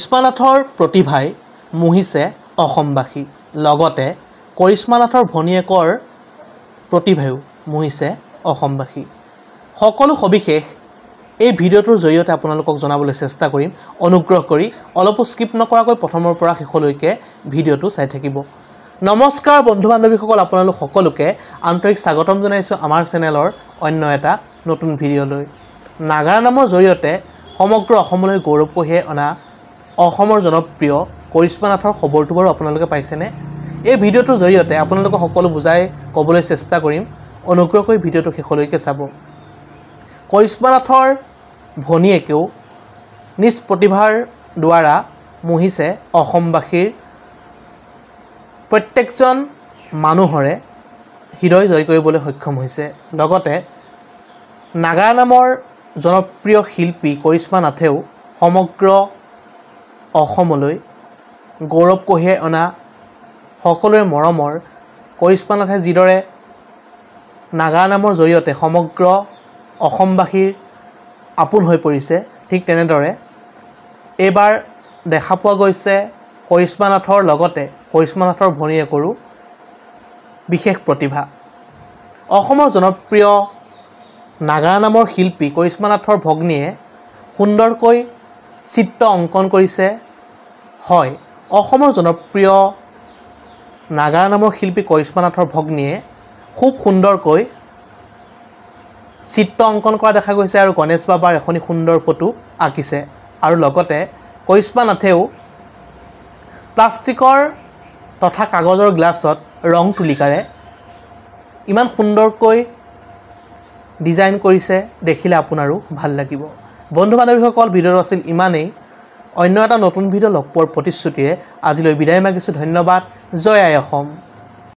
কৰিশ্মা নাথৰ প্ৰতিভাই মোহিছে অসমবাসী লগতে কৰিশ্মা নাথৰ ভনীয়েকৰ প্ৰতিভাও মোহিছে অসমবাসী সকলো সবিশেষ এই ভিডিঅ'টোৰ জৰিয়তে আপোনালোকক জনাবলৈ চেষ্টা কৰিম অনুগ্ৰহ কৰি অলপ স্কিপ নকৰাকৈ প্ৰথমৰ পৰা শেষলৈকে ভিডিঅ'টো চাই থাকিব নমস্কাৰ বন্ধু বান্ধৱীসকল আপোনালোক সকলোকে আন্তৰিক স্বাগতম জনাইছো আমাৰ চেনেলৰ অন্য এটা নতুন ভিডিঅ'লৈ নাগাৰা নামৰ জৰিয়তে সমগ্ৰ অসমলৈ গৌৰৱ কঢ়িয়াই অনা অসমৰ জনপ্ৰিয় কৰিশ্মা নাথৰ খবৰটো বাৰু আপোনালোকে পাইছেনে এই ভিডিঅ'টোৰ জৰিয়তে আপোনালোকক সকলো বুজাই ক'বলৈ চেষ্টা কৰিম অনুগ্ৰহ কৰি ভিডিঅ'টো শেষলৈকে চাব কৰিশ্মা নাথৰ ভনীয়েকেও নিজ প্ৰতিভাৰ দ্বাৰা মোহিছে অসমবাসীৰ প্ৰত্যেকজন মানুহৰে হৃদয় জয় কৰিবলৈ সক্ষম হৈছে লগতে নাগাৰা নামৰ জনপ্ৰিয় শিল্পী কৰিশ্মা নাথেও সমগ্ৰ অসমলৈ গৌৰৱ কঢ়িয়াই অনা সকলোৰে মৰমৰ কৰিশ্মা নাথে যিদৰে নাগাৰা নামৰ জৰিয়তে সমগ্ৰ অসমবাসীৰ আপোন হৈ পৰিছে ঠিক তেনেদৰে এইবাৰ দেখা পোৱা গৈছে কৰিশ্মা নাথৰ লগতে কৰিশ্মা নাথৰ ভনীয়েকৰো বিশেষ প্ৰতিভা অসমৰ জনপ্ৰিয় নাগাৰা নামৰ শিল্পী কৰিশ্মা নাথৰ ভগ্নীয়ে সুন্দৰকৈ চিত্ৰ অংকন কৰিছে হয় অসমৰ জনপ্ৰিয় নাগাৰা নামৰ শিল্পী কৰিশ্মা নাথৰ ভগ্নীয়ে খুব সুন্দৰকৈ চিত্ৰ অংকন কৰা দেখা গৈছে আৰু গণেশ বাবাৰ এখন সুন্দৰ ফটো আঁকিছে আৰু লগতে কৰিশ্মা নাথেও প্লাষ্টিকৰ তথা কাগজৰ গ্লাছত ৰং তুলিকাৰে ইমান সুন্দৰকৈ ডিজাইন কৰিছে দেখিলে আপোনাৰো ভাল লাগিব বন্ধু বান্ধৱীসকল ভিডিঅ'টো আছিল ইমানেই অন্য এটা নতুন ভিডিঅ' লগ পোৱাৰ প্ৰতিশ্ৰুতিৰে আজিলৈ বিদায় মাগিছোঁ ধন্যবাদ জয় আই অসম